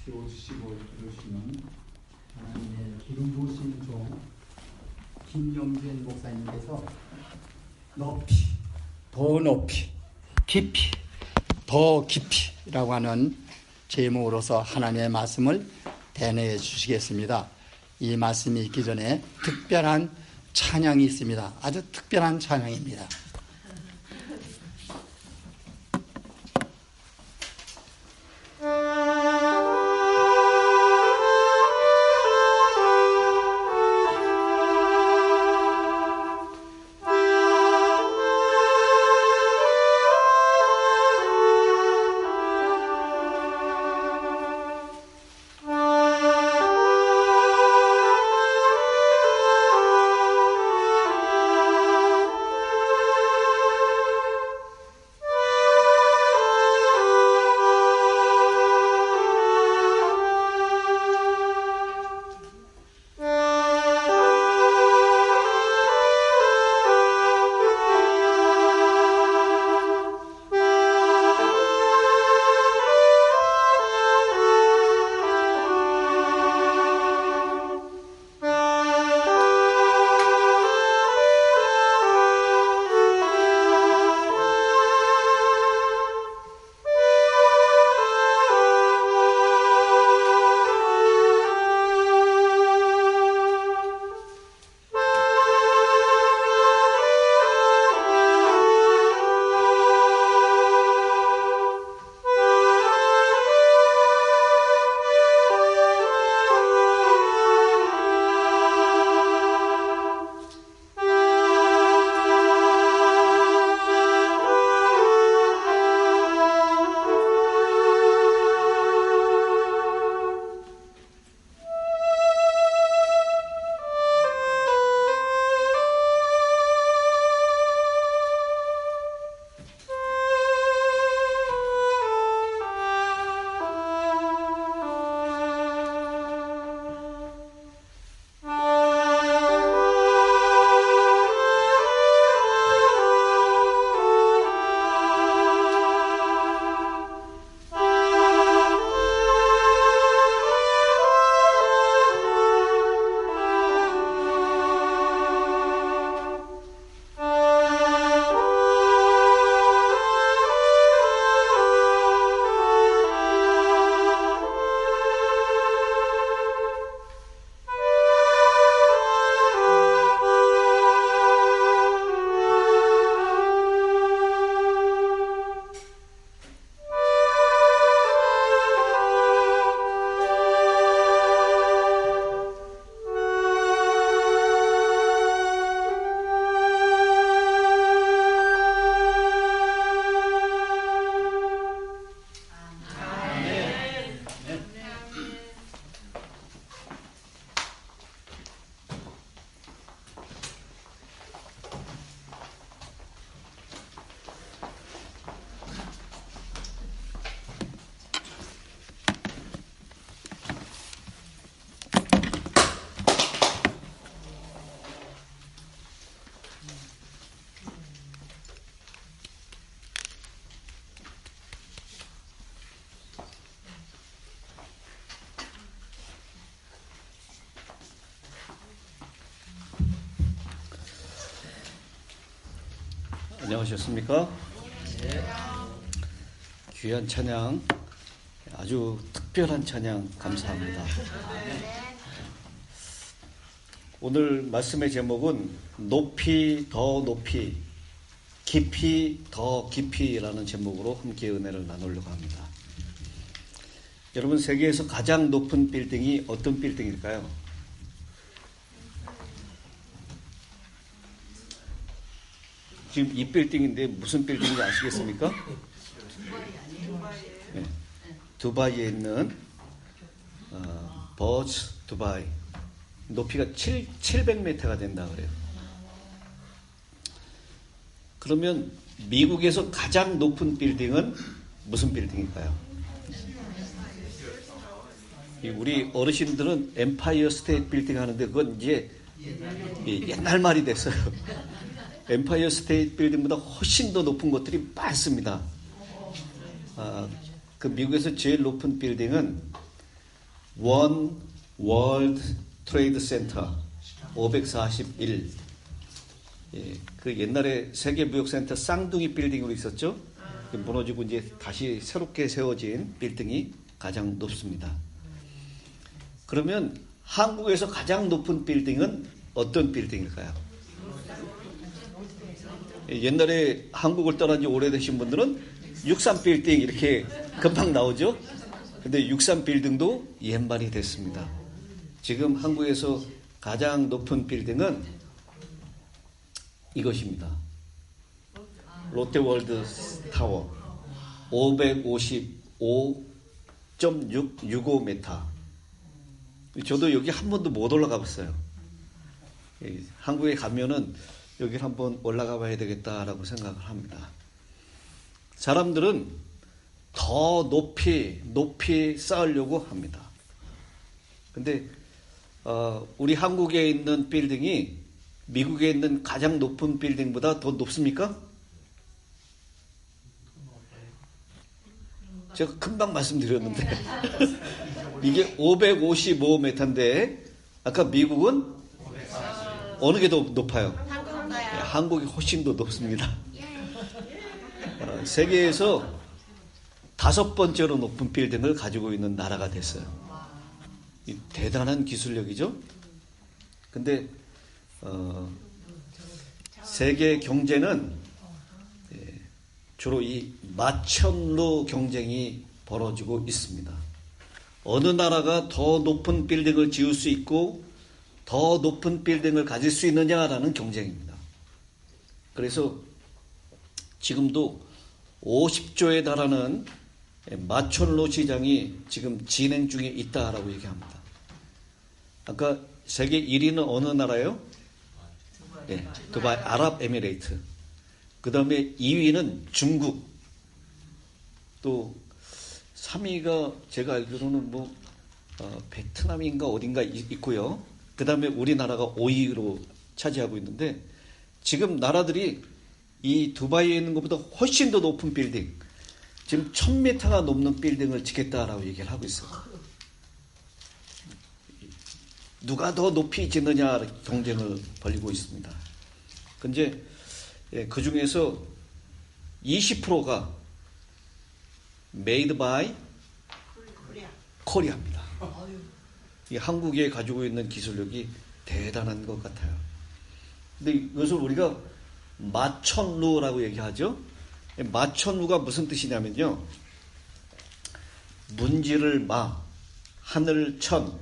키워주시고 이루시는 하나님의 기름 부으신 종 김영균 목사님께서 높이, 더 높이, 깊이, 더 깊이라고 하는 제목으로서 하나님의 말씀을 대내해 주시겠습니다. 이 말씀이 있기 전에 특별한 찬양이 있습니다. 아주 특별한 찬양입니다. 안녕하셨습니까? 네. 귀한 찬양, 아주 특별한 찬양 감사합니다. 오늘 말씀의 제목은 높이 더 높이, 깊이 더 깊이라는 제목으로 함께 은혜를 나누려고 합니다. 여러분, 세계에서 가장 높은 빌딩이 어떤 빌딩일까요? 지금 이 빌딩인데 무슨 빌딩인지 아시겠습니까? 네. 두바이에 있는 버즈 두바이, 높이가 700m가 된다 그래요. 그러면 미국에서 가장 높은 빌딩은 무슨 빌딩일까요? 우리 어르신들은 엠파이어 스테이트 빌딩 하는데 그건 이제 옛날 말이 됐어요. 엠파이어 스테이트 빌딩보다 훨씬 더 높은 것들이 많습니다. 그 미국에서 제일 높은 빌딩은 원 월드 트레이드 센터 541. 예, 그 옛날에 세계무역센터 쌍둥이 빌딩으로 있었죠. 무너지고 이제 다시 새롭게 세워진 빌딩이 가장 높습니다. 그러면 한국에서 가장 높은 빌딩은 어떤 빌딩일까요? 옛날에 한국을 떠난 지 오래되신 분들은 63 빌딩 이렇게 금방 나오죠. 근데 63 빌딩도 옛말이 됐습니다. 지금 한국에서 가장 높은 빌딩은 이것입니다. 롯데월드 타워 555.665m. 저도 여기 한 번도 못 올라가 봤어요. 한국에 가면은 여기를 한번 올라가 봐야 되겠다라고 생각을 합니다. 사람들은 더 높이 쌓으려고 합니다. 근데 우리 한국에 있는 빌딩이 미국에 있는 가장 높은 빌딩보다 더 높습니까? 제가 금방 말씀드렸는데 이게 555m인데 아까 미국은 어느 게 더 높아요? 한국이 훨씬 더 높습니다. 세계에서 5번째로 높은 빌딩을 가지고 있는 나라가 됐어요. 대단한 기술력이죠. 근데 세계 경제는 주로 이 마천루 경쟁이 벌어지고 있습니다. 어느 나라가 더 높은 빌딩을 지을 수 있고 더 높은 빌딩을 가질 수 있느냐라는 경쟁입니다. 그래서 지금도 50조에 달하는 마천루 시장이 지금 진행 중에 있다라고 얘기합니다. 아까 세계 1위는 어느 나라예요? 네, 두바이 아랍에미레이트. 그 다음에 2위는 중국. 또 3위가 제가 알기로는 베트남인가 어딘가 있고요. 그 다음에 우리나라가 5위로 차지하고 있는데 지금 나라들이 이 두바이에 있는 것보다 훨씬 더 높은 빌딩, 지금 1000m가 넘는 빌딩을 짓겠다라고 얘기를 하고 있어요. 누가 더 높이 짓느냐 경쟁을 벌이고 있습니다. 근데 그 중에서 20%가 made by 코리아입니다. 이 한국에 가지고 있는 기술력이 대단한 것 같아요. 근데 이것을 우리가 마천루라고 얘기하죠. 마천루가 무슨 뜻이냐면요, 문지를 마, 하늘 천,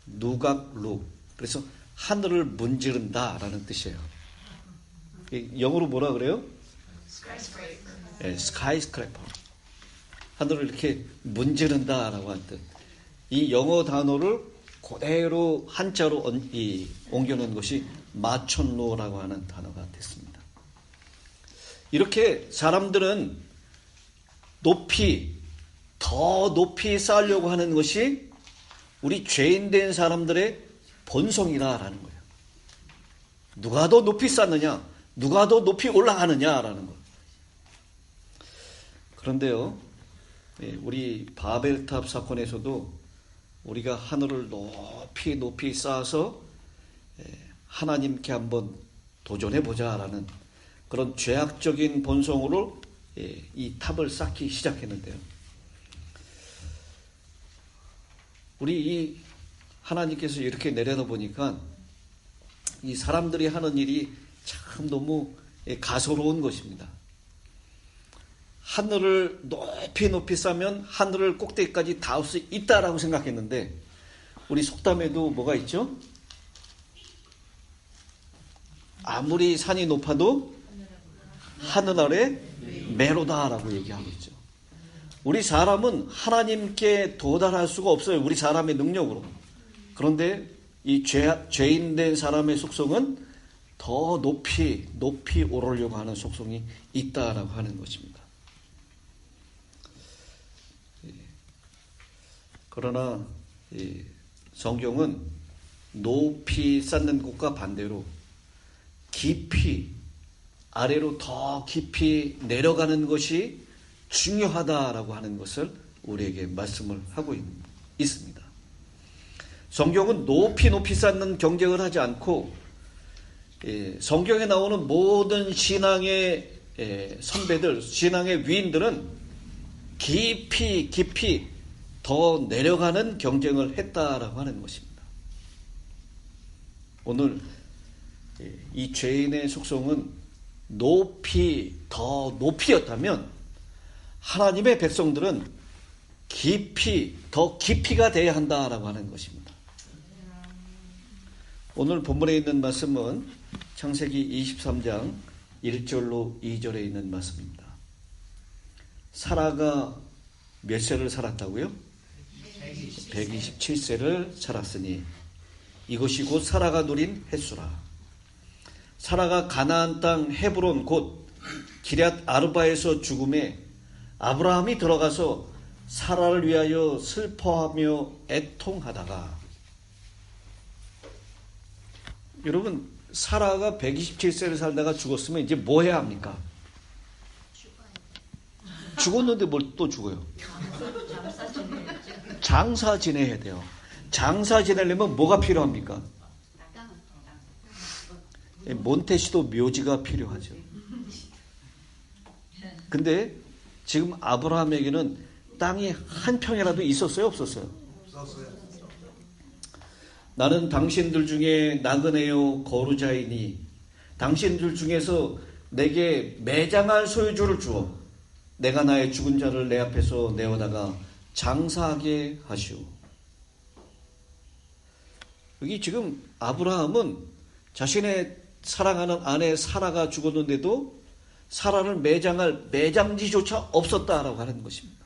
누각루. 그래서 하늘을 문지른다라는 뜻이에요. 영어로 뭐라 그래요? 네, 스카이스크래퍼. 하늘을 이렇게 문지른다라고 한 뜻. 이 영어 단어를 그대로 한자로 옮겨놓은 것이 마천루라고 하는 단어가 됐습니다. 이렇게 사람들은 더 높이 쌓으려고 하는 것이 우리 죄인된 사람들의 본성이라는 거예요. 누가 더 높이 쌓느냐, 누가 더 높이 올라가느냐라는 거예요. 그런데요, 우리 바벨탑 사건에서도 우리가 하늘을 높이 쌓아서 하나님께 한번 도전해보자라는 그런 죄악적인 본성으로 이 탑을 쌓기 시작했는데요. 우리 이 하나님께서 이렇게 내려다보니까 이 사람들이 하는 일이 참 너무 가소로운 것입니다. 하늘을 높이 쌓으면 하늘을 꼭대기까지 닿을 수 있다라고 생각했는데 우리 속담에도 뭐가 있죠? 아무리 산이 높아도 하늘 아래 메로다라고 얘기하고 있죠. 우리 사람은 하나님께 도달할 수가 없어요. 우리 사람의 능력으로. 그런데 이 죄인된 사람의 속성은 더 높이 오르려고 하는 속성이 있다라고 하는 것입니다. 그러나 성경은 높이 쌓는 것과 반대로 깊이, 아래로 더 깊이 내려가는 것이 중요하다라고 하는 것을 우리에게 말씀을 하고 있습니다. 성경은 높이 높이 쌓는 경쟁을 하지 않고 성경에 나오는 모든 신앙의 선배들, 신앙의 위인들은 깊이 깊이 더 내려가는 경쟁을 했다라고 하는 것입니다. 오늘 이 죄인의 속성은 높이 더 높이였다면 하나님의 백성들은 깊이 더 깊이가 돼야 한다라고 하는 것입니다. 오늘 본문에 있는 말씀은 창세기 23장 1절로 2절에 있는 말씀입니다. 사라가 몇 세를 살았다고요? 127세를 살았으니 이것이 곧 사라가 누린 횟수라. 사라가 가나안 땅 헤브론 곧 기럇 아르바에서 죽음에 아브라함이 들어가서 사라를 위하여 슬퍼하며 애통하다가, 여러분 사라가 127세를 살다가 죽었으면 이제 뭐 해야 합니까? 죽었는데 뭘 또 죽어요? 장사 지내야 돼요. 장사 지내려면 뭐가 필요합니까? 몬테시도 묘지가 필요하죠. 근데 지금 아브라함에게는 땅이 한 평이라도 있었어요, 없었어요? 나는 당신들 중에 나그네요 거루자이니 당신들 중에서 내게 매장할 소유주를 주어 내가 나의 죽은 자를 내 앞에서 내어다가 장사하게 하시오. 여기 지금 아브라함은 자신의 사랑하는 아내 사라가 죽었는데도 사라를 매장할 매장지조차 없었다라고 하는 것입니다.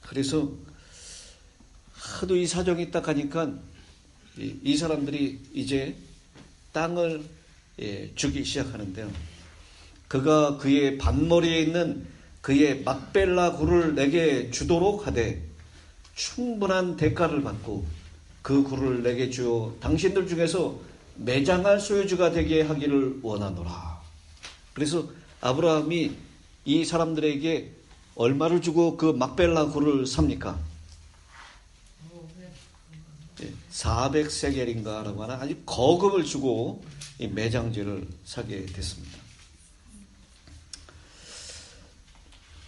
그래서 하도 이 사정이 딱 하니까 이 사람들이 이제 땅을 주기 시작하는데요. 그가 그의 반머리에 있는 그의 막벨라 굴을 내게 주도록 하되 충분한 대가를 받고 그 굴을 내게 주어 당신들 중에서 매장할 소유주가 되게 하기를 원하노라. 그래서 아브라함이 이 사람들에게 얼마를 주고 그 막벨라 굴을 삽니까? 400세겔인가라고 하는 아주 거금을 주고 이 매장지를 사게 됐습니다.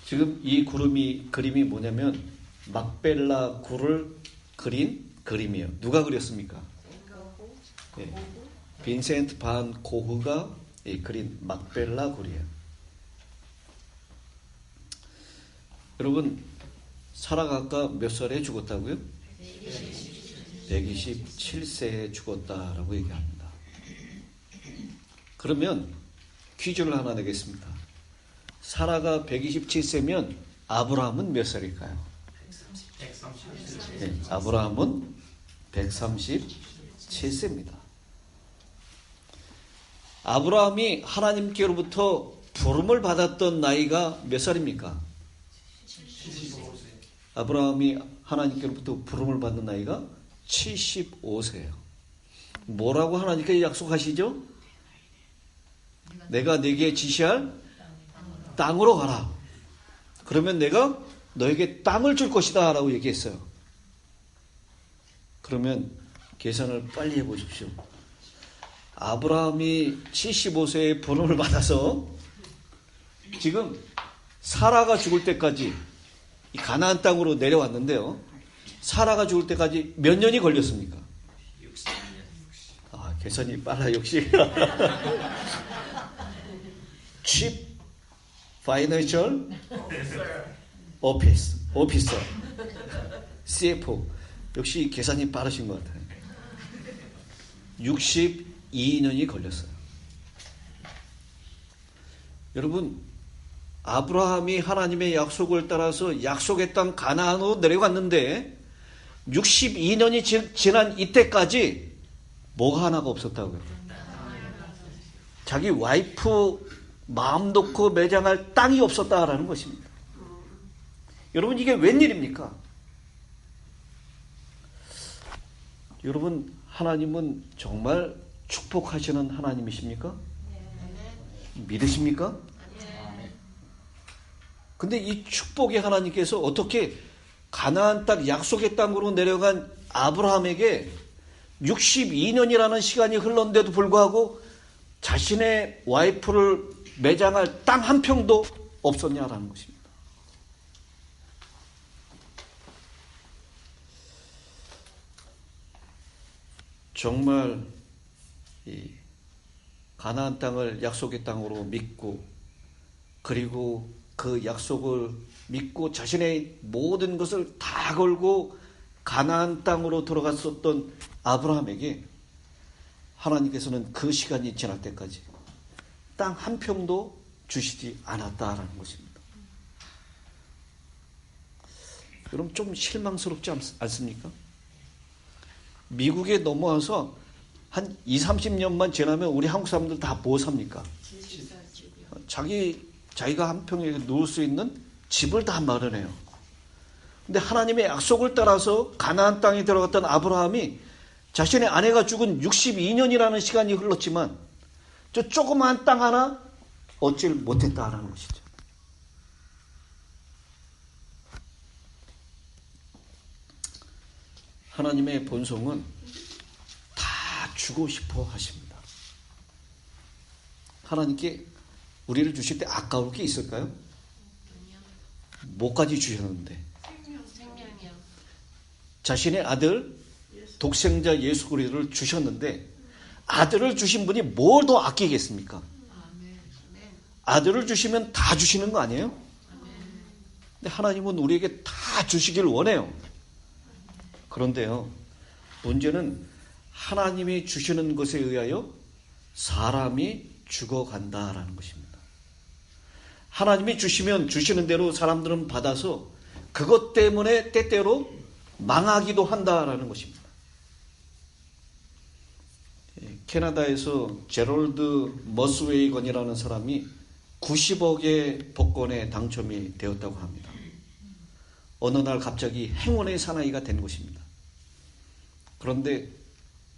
지금 이 그림이 뭐냐면 막벨라 굴을 그린 그림이에요. 누가 그렸습니까? 빈센트 반 고흐가 그린 막벨라 굴이에요. 여러분, 사라가 아까 몇 살에 죽었다고요? 127세에 죽었다라고 얘기합니다. 그러면 퀴즈를 하나 내겠습니다. 사라가 127세면 아브라함은 몇 살일까요? 137세. 네, 아브라함은 137세입니다. 아브라함이 하나님께로부터 부름을 받았던 나이가 몇 살입니까? 75세. 아브라함이 하나님께로부터 부름을 받는 나이가 75세예요. 뭐라고 하나님께 약속하시죠? 내가 네게 지시할 땅으로 가라. 그러면 내가 너에게 땅을 줄 것이다 라고 얘기했어요. 그러면 계산을 빨리 해보십시오. 아브라함이 75세에 부름을 받아서 지금 사라가 죽을 때까지 이 가나안 땅으로 내려왔는데요. 사라가 죽을 때까지 몇 년이 걸렸습니까? 60년. 아, 계산이 빨라 역시. Chief Financial Officer, CFO. 역시 계산이 빠르신 것 같아요. 62년이 걸렸어요. 여러분, 아브라함이 하나님의 약속을 따라서 약속의 땅 가나안으로 내려갔는데 62년이 지난 이때까지 뭐가 하나가 없었다고요? 자기 와이프 마음 놓고 매장할 땅이 없었다라는 것입니다. 여러분, 이게 웬일입니까? 여러분, 하나님은 정말 축복하시는 하나님이십니까? 믿으십니까? 근데 이 축복의 하나님께서 어떻게 가나안 땅 약속의 땅으로 내려간 아브라함에게 62년이라는 시간이 흘렀는데도 불구하고 자신의 와이프를 매장할 땅 한 평도 없었냐라는 것입니다. 정말 이 가나안 땅을 약속의 땅으로 믿고 그리고 그 약속을 믿고 자신의 모든 것을 다 걸고 가나안 땅으로 들어갔었던 아브라함에게 하나님께서는 그 시간이 지날 때까지 땅 한 평도 주시지 않았다라는 것입니다. 여러분 좀 실망스럽지 않습니까? 미국에 넘어와서 한 20, 30년만 지나면 우리 한국 사람들 다 뭐 삽니까? 자기가 한 평에 누울 수 있는 집을 다 마련해요. 근데 하나님의 약속을 따라서 가나안 땅에 들어갔던 아브라함이 자신의 아내가 죽은 62년이라는 시간이 흘렀지만 저 조그마한 땅 하나 얻질 못했다라는 것이죠. 하나님의 본성은 다 주고 싶어 하십니다. 하나님께 우리를 주실 때 아까울 게 있을까요? 뭐까지 주셨는데? 생명이요. 자신의 아들 독생자 예수 그리스도를 주셨는데 아들을 주신 분이 뭘 더 아끼겠습니까? 아들을 주시면 다 주시는 거 아니에요? 근데 하나님은 우리에게 다 주시길 원해요. 그런데요, 문제는 하나님이 주시는 것에 의하여 사람이 죽어간다라는 것입니다. 하나님이 주시면 주시는 대로 사람들은 받아서 그것 때문에 때때로 망하기도 한다라는 것입니다. 캐나다에서 제럴드 머스웨이건이라는 사람이 90억의 복권에 당첨이 되었다고 합니다. 어느 날 갑자기 행운의 사나이가 된 것입니다. 그런데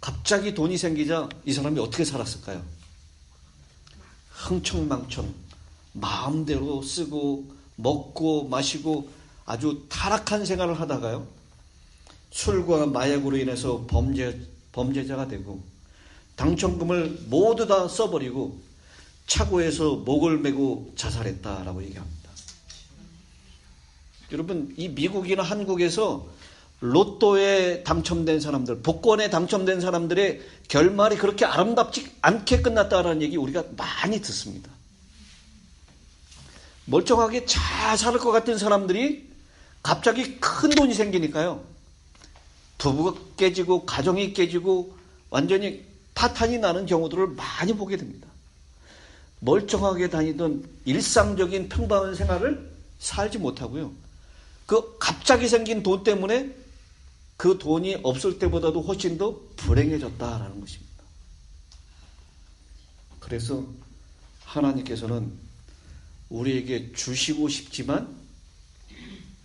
갑자기 돈이 생기자 이 사람이 어떻게 살았을까요? 흥청망청 마음대로 쓰고 먹고 마시고 아주 타락한 생활을 하다가요, 술과 마약으로 인해서 범죄자가 되고 당첨금을 모두 다 써버리고 차고에서 목을 메고 자살했다라고 얘기합니다. 여러분, 이 미국이나 한국에서 로또에 당첨된 사람들, 복권에 당첨된 사람들의 결말이 그렇게 아름답지 않게 끝났다라는 얘기 우리가 많이 듣습니다. 멀쩡하게 잘 살 것 같은 사람들이 갑자기 큰 돈이 생기니까요, 부부가 깨지고 가정이 깨지고 완전히 파탄이 나는 경우들을 많이 보게 됩니다. 멀쩡하게 다니던 일상적인 평범한 생활을 살지 못하고요, 그 갑자기 생긴 돈 때문에 그 돈이 없을 때보다도 훨씬 더 불행해졌다라는 것입니다. 그래서 하나님께서는 우리에게 주시고 싶지만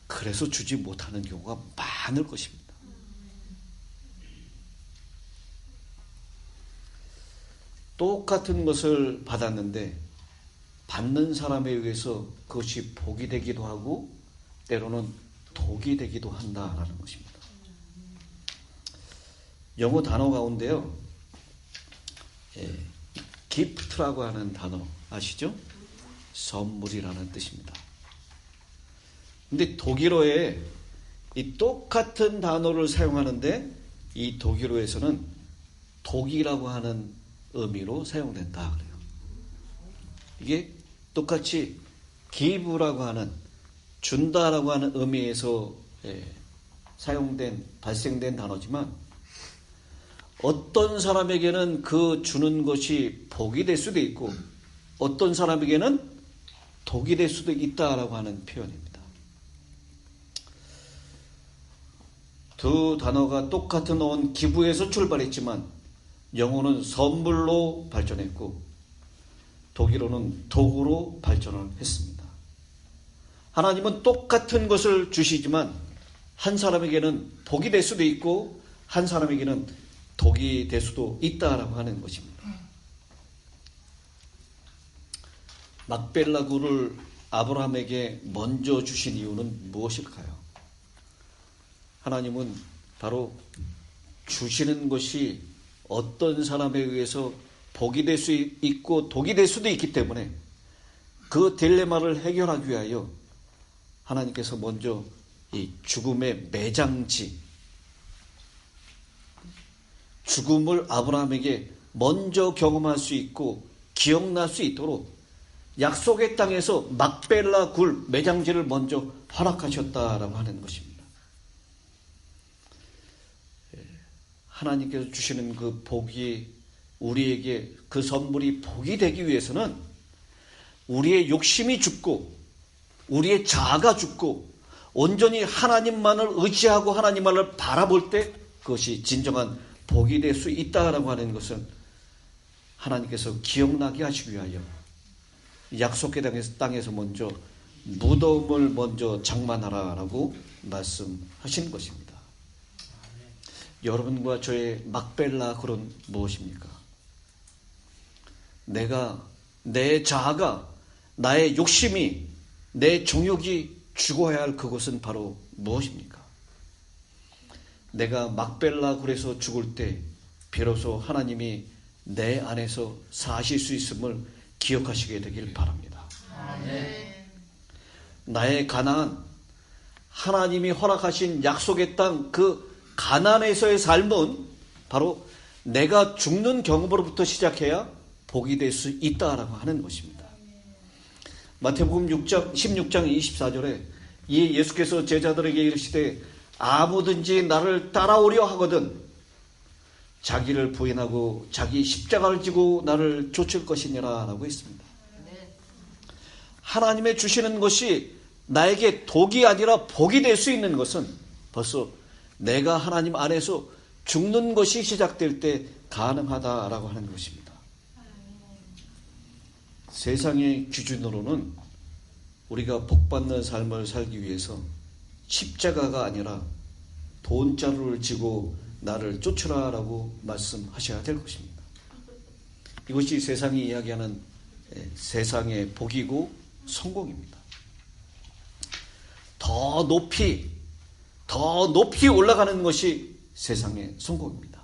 그래서 주지 못하는 경우가 많을 것입니다. 똑같은 것을 받았는데 받는 사람에 의해서 그것이 복이 되기도 하고 때로는 독이 되기도 한다라는 것입니다. 영어 단어 가운데요, 기프트라고 하는 단어 아시죠? 선물이라는 뜻입니다. 근데 독일어에 이 똑같은 단어를 사용하는데 이 독일어에서는 독이라고 하는 의미로 사용된다 그래요. 이게 똑같이 give라고 하는 준다라고 하는 의미에서 발생된 단어지만 어떤 사람에게는 그 주는 것이 복이 될 수도 있고 어떤 사람에게는 독이 될 수도 있다라고 하는 표현입니다. 두 단어가 똑같은 어원 기부에서 출발했지만 영어는 선물로 발전했고 독일어는 독으로 발전을 했습니다. 하나님은 똑같은 것을 주시지만 한 사람에게는 복이 될 수도 있고 한 사람에게는 독이 될 수도 있다라고 하는 것입니다. 막벨라 굴을 아브라함에게 먼저 주신 이유는 무엇일까요? 하나님은 바로 주시는 것이 어떤 사람에 의해서 복이 될 수 있고 독이 될 수도 있기 때문에 그 딜레마를 해결하기 위하여 하나님께서 먼저 이 죽음의 매장지, 죽음을 아브라함에게 먼저 경험할 수 있고 기억날 수 있도록 약속의 땅에서 막벨라 굴 매장지를 먼저 허락하셨다라고 하는 것입니다. 하나님께서 주시는 그 복이 우리에게 그 선물이 복이 되기 위해서는 우리의 욕심이 죽고 우리의 자아가 죽고 온전히 하나님만을 의지하고 하나님만을 바라볼 때 그것이 진정한 복이 될 수 있다라고 하는 것은 하나님께서 기억나게 하시기 위하여 약속의 땅에서 먼저 무덤을 먼저 장만하라라고 말씀하신 것입니다. 여러분과 저의 막벨라 굴은 무엇입니까? 내 자아가, 나의 욕심이, 내 정욕이 죽어야 할 그것은 바로 무엇입니까? 내가 막벨라 굴에서 죽을 때 비로소 하나님이 내 안에서 사실 수 있음을 기억하시게 되길 바랍니다. 나의 가나안, 하나님이 허락하신 약속의 땅, 그 가나안에서의 삶은 바로 내가 죽는 경험으로부터 시작해야 복이 될 수 있다라고 하는 것입니다. 마태복음 16장 24절에 이 예수께서 제자들에게 이르시되 아무든지 나를 따라오려 하거든 자기를 부인하고 자기 십자가를 지고 나를 쫓을 것이니라 라고 했습니다. 하나님의 주시는 것이 나에게 독이 아니라 복이 될 수 있는 것은 벌써 내가 하나님 안에서 죽는 것이 시작될 때 가능하다라고 하는 것입니다. 세상의 기준으로는 우리가 복받는 삶을 살기 위해서 십자가가 아니라 돈자루를 지고 나를 쫓으라라고 말씀하셔야 될 것입니다. 이것이 세상이 이야기하는 세상의 복이고 성공입니다. 더 높이 올라가는 것이 세상의 성공입니다.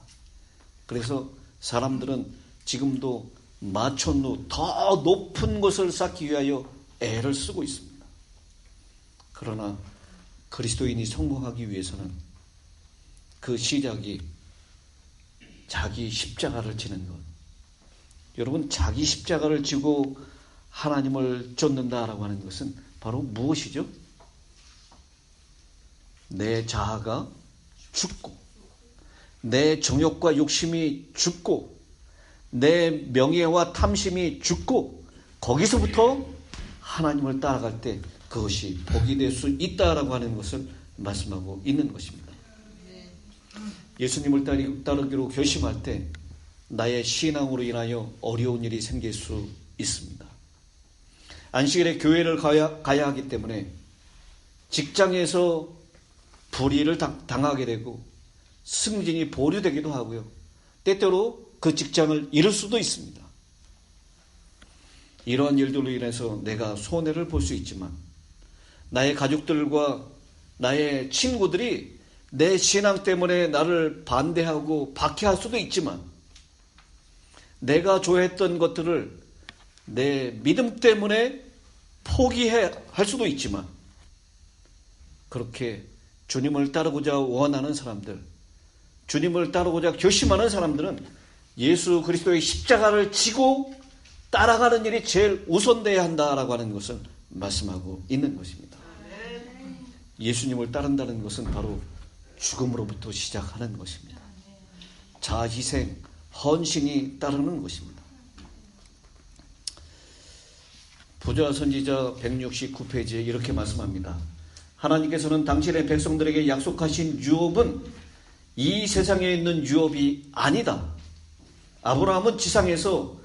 그래서 사람들은 지금도 마천루 더 높은 것을 쌓기 위하여 애를 쓰고 있습니다. 그러나 그리스도인이 성공하기 위해서는 그 시작이 자기 십자가를 지는 것. 여러분, 자기 십자가를 지고 하나님을 쫓는다라고 하는 것은 바로 무엇이죠? 내 자아가 죽고 내 정욕과 욕심이 죽고 내 명예와 탐심이 죽고 거기서부터 하나님을 따라갈 때 그것이 복이 될 수 있다라고 하는 것을 말씀하고 있는 것입니다. 예수님을 따르기로 결심할 때 나의 신앙으로 인하여 어려운 일이 생길 수 있습니다. 안식일에 교회를 가야 하기 때문에 직장에서 불의를 당하게 되고 승진이 보류되기도 하고요. 때때로 그 직장을 잃을 수도 있습니다. 이러한 일들로 인해서 내가 손해를 볼 수 있지만 나의 가족들과 나의 친구들이 내 신앙 때문에 나를 반대하고 박해할 수도 있지만 내가 좋아했던 것들을 내 믿음 때문에 포기할 수도 있지만 그렇게 주님을 따르고자 원하는 사람들, 주님을 따르고자 결심하는 사람들은 예수 그리스도의 십자가를 지고 따라가는 일이 제일 우선돼야 한다라고 하는 것을 말씀하고 있는 것입니다. 예수님을 따른다는 것은 바로 죽음으로부터 시작하는 것입니다. 자희생, 헌신이 따르는 것입니다. 부자 선지자 169페이지에 이렇게 말씀합니다. 하나님께서는 당신의 백성들에게 약속하신 유업은 이 세상에 있는 유업이 아니다. 아브라함은 지상에서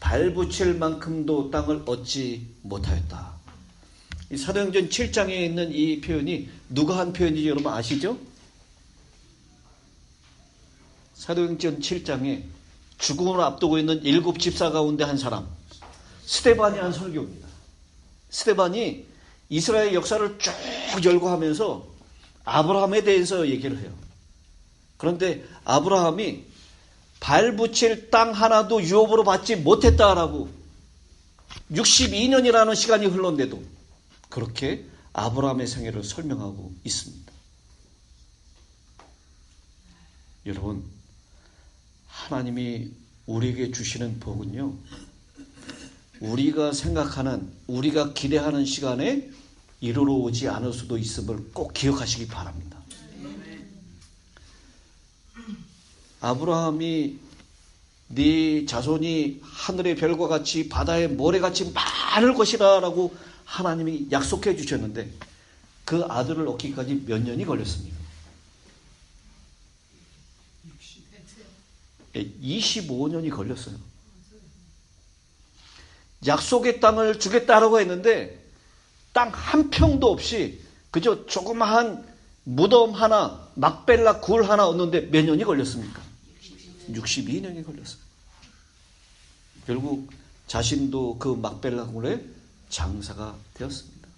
발붙일 만큼도 땅을 얻지 못하였다. 이 사도행전 7장에 있는 이 표현이 누가 한 표현인지 여러분 아시죠? 사도행전 7장에 죽음을 앞두고 있는 7 집사 가운데 한 사람, 스데반이 한 설교입니다. 스데반이 이스라엘 역사를 쭉 열거하면서 아브라함에 대해서 얘기를 해요. 그런데 아브라함이 발 붙일 땅 하나도 유업으로 받지 못했다라고 62년이라는 시간이 흘렀는데도 그렇게 아브라함의 생애를 설명하고 있습니다. 여러분, 하나님이 우리에게 주시는 복은요, 우리가 생각하는, 우리가 기대하는 시간에 이루러 오지 않을 수도 있음을 꼭 기억하시기 바랍니다. 아브라함이 네 자손이 하늘의 별과 같이 바다의 모래같이 많을 것이라 라고 하나님이 약속해 주셨는데 그 아들을 얻기까지 몇 년이 걸렸습니까? 25년이 걸렸어요. 약속의 땅을 주겠다라고 했는데 땅 한 평도 없이 그저 조그마한 무덤 하나, 막벨라 굴 하나 얻는데 몇 년이 걸렸습니까? 62년이 걸렸어요. 결국 자신도 그 막벨라 굴에 장사가 되었습니다.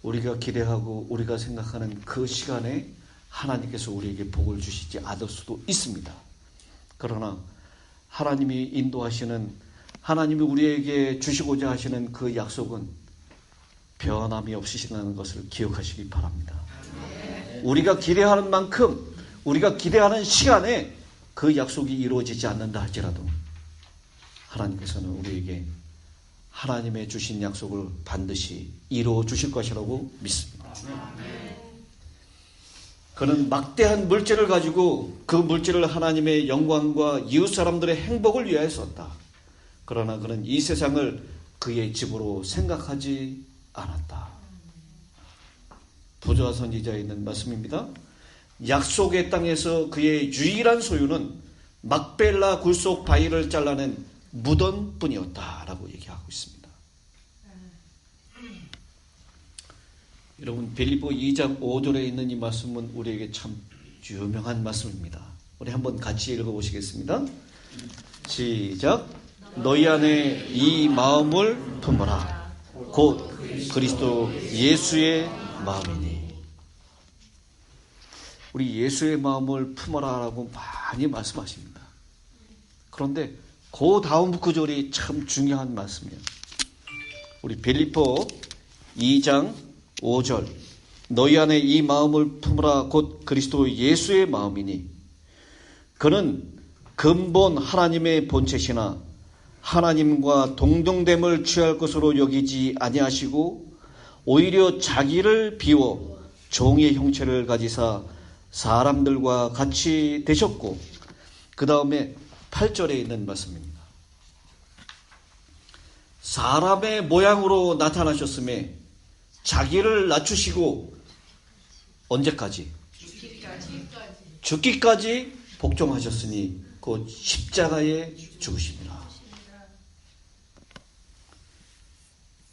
우리가 기대하고 우리가 생각하는 그 시간에 하나님께서 우리에게 복을 주시지 않을 수도 있습니다. 그러나 하나님이 인도하시는, 하나님이 우리에게 주시고자 하시는 그 약속은 변함이 없으시다는 것을 기억하시기 바랍니다. 우리가 기대하는 만큼, 우리가 기대하는 시간에 그 약속이 이루어지지 않는다 할지라도 하나님께서는 우리에게 하나님의 주신 약속을 반드시 이루어 주실 것이라고 믿습니다. 그는 막대한 물질을 가지고 그 물질을 하나님의 영광과 이웃 사람들의 행복을 위하여 썼다. 그러나 그는 이 세상을 그의 집으로 생각하지 않았다. 부조화 선지자에 있는 말씀입니다. 약속의 땅에서 그의 유일한 소유는 막벨라 굴 속 바위를 잘라낸 무덤뿐이었다라고 얘기하고 있습니다. 여러분, 빌립보 2장 5절에 있는 이 말씀은 우리에게 참 유명한 말씀입니다. 우리 한번 같이 읽어보시겠습니다. 시작. 너희 안에 이 마음을 품어라. 곧 그리스도 예수의 마음이니. 우리 예수의 마음을 품어라라고 많이 말씀하십니다. 그런데 그 다음 구절이 참 중요한 말씀이에요. 우리 빌립보 2장 5절. 너희 안에 이 마음을 품으라. 곧 그리스도 예수의 마음이니. 그는 근본 하나님의 본체시나 하나님과 동등됨을 취할 것으로 여기지 아니하시고 오히려 자기를 비워 종의 형체를 가지사 사람들과 같이 되셨고, 그 다음에 8절에 있는 말씀입니다. 사람의 모양으로 나타나셨음에 자기를 낮추시고 언제까지? 죽기까지 복종하셨으니 곧 십자가에 죽으십니다.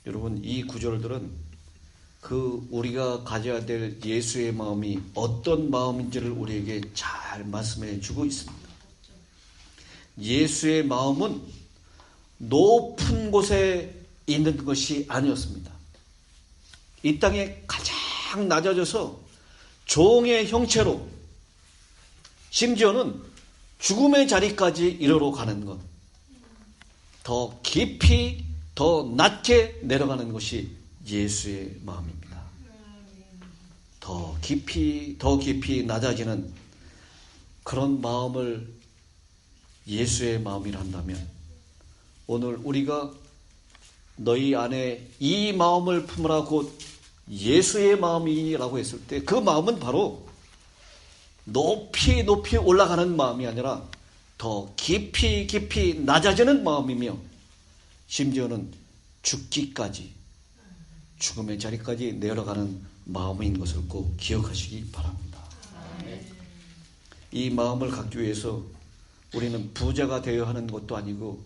여러분, 이 구절들은 그 우리가 가져야 될 예수의 마음이 어떤 마음인지를 우리에게 잘 말씀해 주고 있습니다. 예수의 마음은 높은 곳에 있는 것이 아니었습니다. 이 땅에 가장 낮아져서 종의 형체로, 심지어는 죽음의 자리까지 이르러 가는 것, 더 깊이 더 낮게 내려가는 것이 예수의 마음입니다. 더 깊이 낮아지는 그런 마음을 예수의 마음이라 한다면, 오늘 우리가 너희 안에 이 마음을 품으라 곧 예수의 마음이라고 했을 때 그 마음은 바로 높이 올라가는 마음이 아니라 더 깊이 낮아지는 마음이며, 심지어는 죽기까지, 죽음의 자리까지 내려가는 마음인 것을 꼭 기억하시기 바랍니다. 이 마음을 갖기 위해서 우리는 부자가 되어야 하는 것도 아니고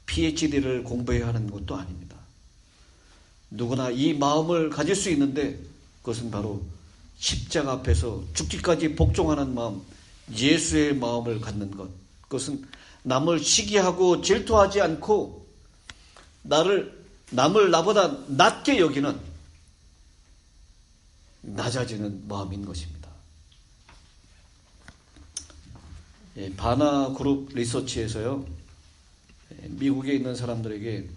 PhD를 공부해야 하는 것도 아닙니다. 누구나 이 마음을 가질 수 있는데 그것은 바로 십자가 앞에서 죽기까지 복종하는 마음, 예수의 마음을 갖는 것. 그것은 남을 시기하고 질투하지 않고 나를 남을 나보다 낮게 여기는 낮아지는 마음인 것입니다. 바나 그룹 리서치에서요, 미국에 있는 사람들에게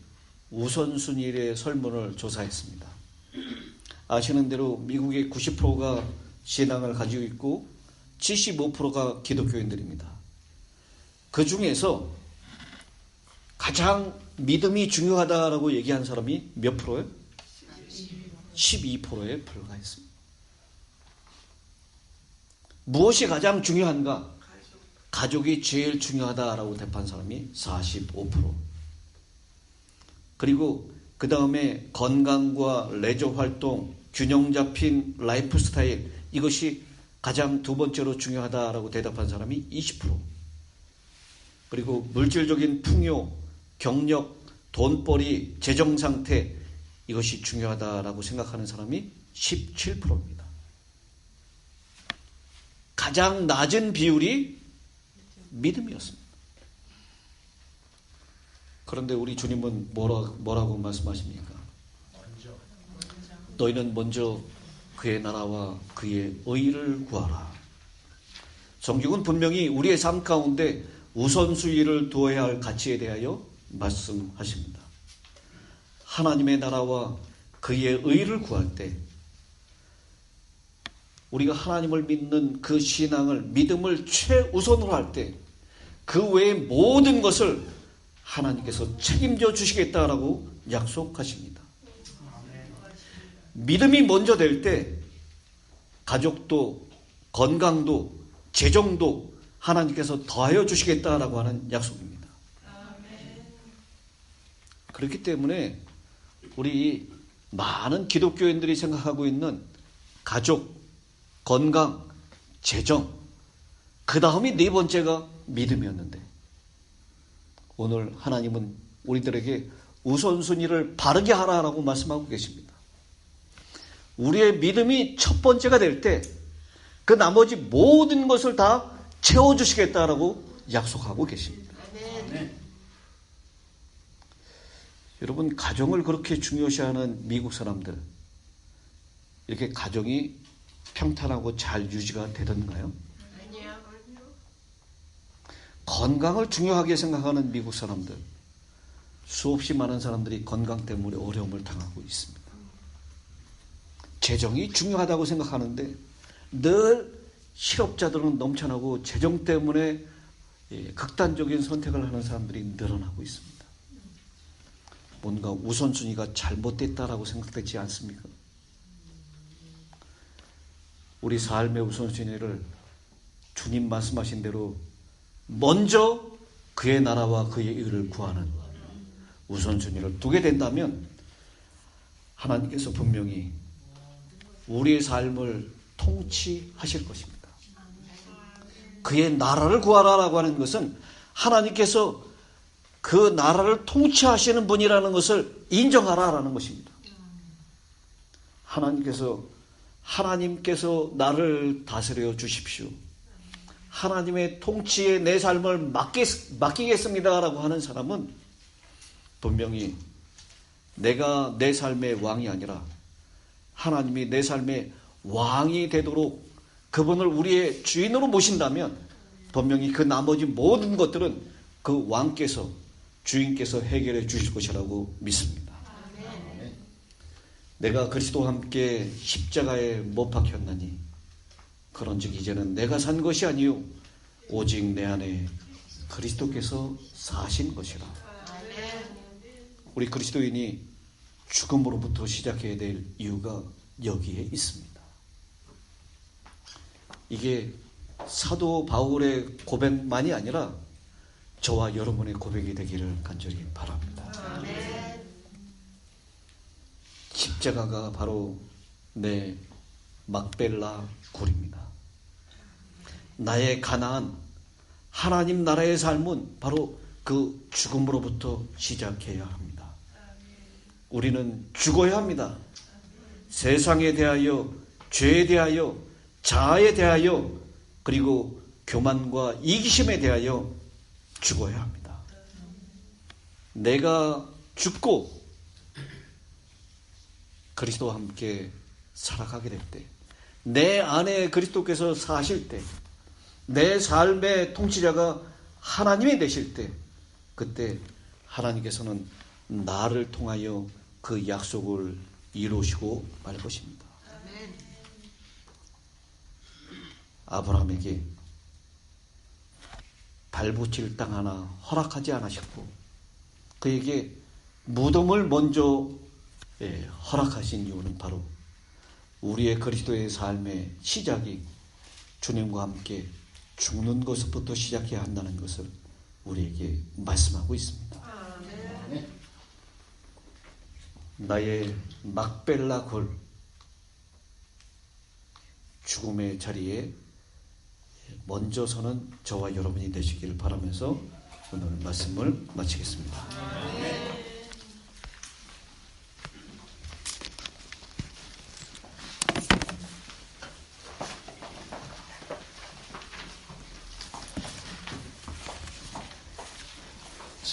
우선순위의 설문을 조사했습니다. 아시는 대로 미국의 90%가 신앙을 가지고 있고 75%가 기독교인들입니다. 그 중에서 가장 믿음이 중요하다라고 얘기한 사람이 몇 프로예요? 12%에 불과했습니다. 무엇이 가장 중요한가? 가족이 제일 중요하다라고 대답한 사람이 45%. 그리고 그 다음에 건강과 레저 활동, 균형 잡힌 라이프 스타일, 이것이 가장 두 번째로 중요하다라고 대답한 사람이 20%. 그리고 물질적인 풍요, 경력, 돈벌이, 재정 상태, 이것이 중요하다라고 생각하는 사람이 17%입니다. 가장 낮은 비율이 믿음이었습니다. 그런데 우리 주님은 뭐라고 말씀하십니까? 너희는 먼저 그의 나라와 그의 의를 구하라. 성경은 분명히 우리의 삶 가운데 우선순위를 두어야 할 가치에 대하여 말씀하십니다. 하나님의 나라와 그의 의를 구할 때, 우리가 하나님을 믿는 그 신앙을, 믿음을 최우선으로 할 때 그 외의 모든 것을 하나님께서 책임져 주시겠다라고 약속하십니다. 믿음이 먼저 될 때 가족도, 건강도, 재정도 하나님께서 더하여 주시겠다라고 하는 약속입니다. 그렇기 때문에 우리 많은 기독교인들이 생각하고 있는 가족, 건강, 재정, 그 다음이 네 번째가 믿음이었는데, 오늘 하나님은 우리들에게 우선순위를 바르게 하라라고 말씀하고 계십니다. 우리의 믿음이 첫 번째가 될 때 그 나머지 모든 것을 다 채워주시겠다라고 약속하고 계십니다. 여러분, 가정을 그렇게 중요시하는 미국 사람들, 이렇게 가정이 평탄하고 잘 유지가 되던가요? 건강을 중요하게 생각하는 미국 사람들, 수없이 많은 사람들이 건강 때문에 어려움을 당하고 있습니다. 재정이 중요하다고 생각하는데 늘 실업자들은 넘쳐나고 재정 때문에 극단적인 선택을 하는 사람들이 늘어나고 있습니다. 뭔가 우선순위가 잘못됐다라고 생각되지 않습니까? 우리 삶의 우선순위를 주님 말씀하신 대로 먼저 그의 나라와 그의 의를 구하는 우선순위를 두게 된다면 하나님께서 분명히 우리의 삶을 통치하실 것입니다. 그의 나라를 구하라라고 하는 것은 하나님께서 그 나라를 통치하시는 분이라는 것을 인정하라라는 것입니다. 하나님께서 나를 다스려 주십시오. 하나님의 통치에 내 삶을 맡기겠습니다라고 하는 사람은 분명히 내가 내 삶의 왕이 아니라 하나님이 내 삶의 왕이 되도록 그분을 우리의 주인으로 모신다면 분명히 그 나머지 모든 것들은 그 왕께서, 주인께서 해결해 주실 것이라고 믿습니다. 내가 그리스도와 함께 십자가에 못 박혔나니 그런즉 이제는 내가 산 것이 아니요 오직 내 안에 그리스도께서 사신 것이라. 우리 그리스도인이 죽음으로부터 시작해야 될 이유가 여기에 있습니다. 이게 사도 바울의 고백만이 아니라 저와 여러분의 고백이 되기를 간절히 바랍니다. 십자가가 바로 내 막벨라 굴입니다. 나의 가나안, 하나님 나라의 삶은 바로 그 죽음으로부터 시작해야 합니다. 우리는 죽어야 합니다. 세상에 대하여, 죄에 대하여, 자아에 대하여, 그리고 교만과 이기심에 대하여 죽어야 합니다. 내가 죽고 그리스도와 함께 살아가게 될 때, 내 안에 그리스도께서 사실 때, 내 삶의 통치자가 하나님이 되실 때, 그때 하나님께서는 나를 통하여 그 약속을 이루시고 말 것입니다. 아브라함에게 발붙일 땅 하나 허락하지 않으셨고, 그에게 무덤을 먼저 허락하신 이유는 바로 우리의 그리스도의 삶의 시작이 주님과 함께 죽는 것부터 시작해야 한다는 것을 우리에게 말씀하고 있습니다. 나의 막벨라 골, 죽음의 자리에 먼저 서는 저와 여러분이 되시기를 바라면서 오늘 말씀을 마치겠습니다.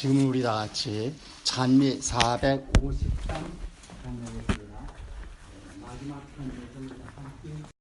지금 우리 다 같이 찬미 450장 찬양했습니다. 마지막 편지에서 함께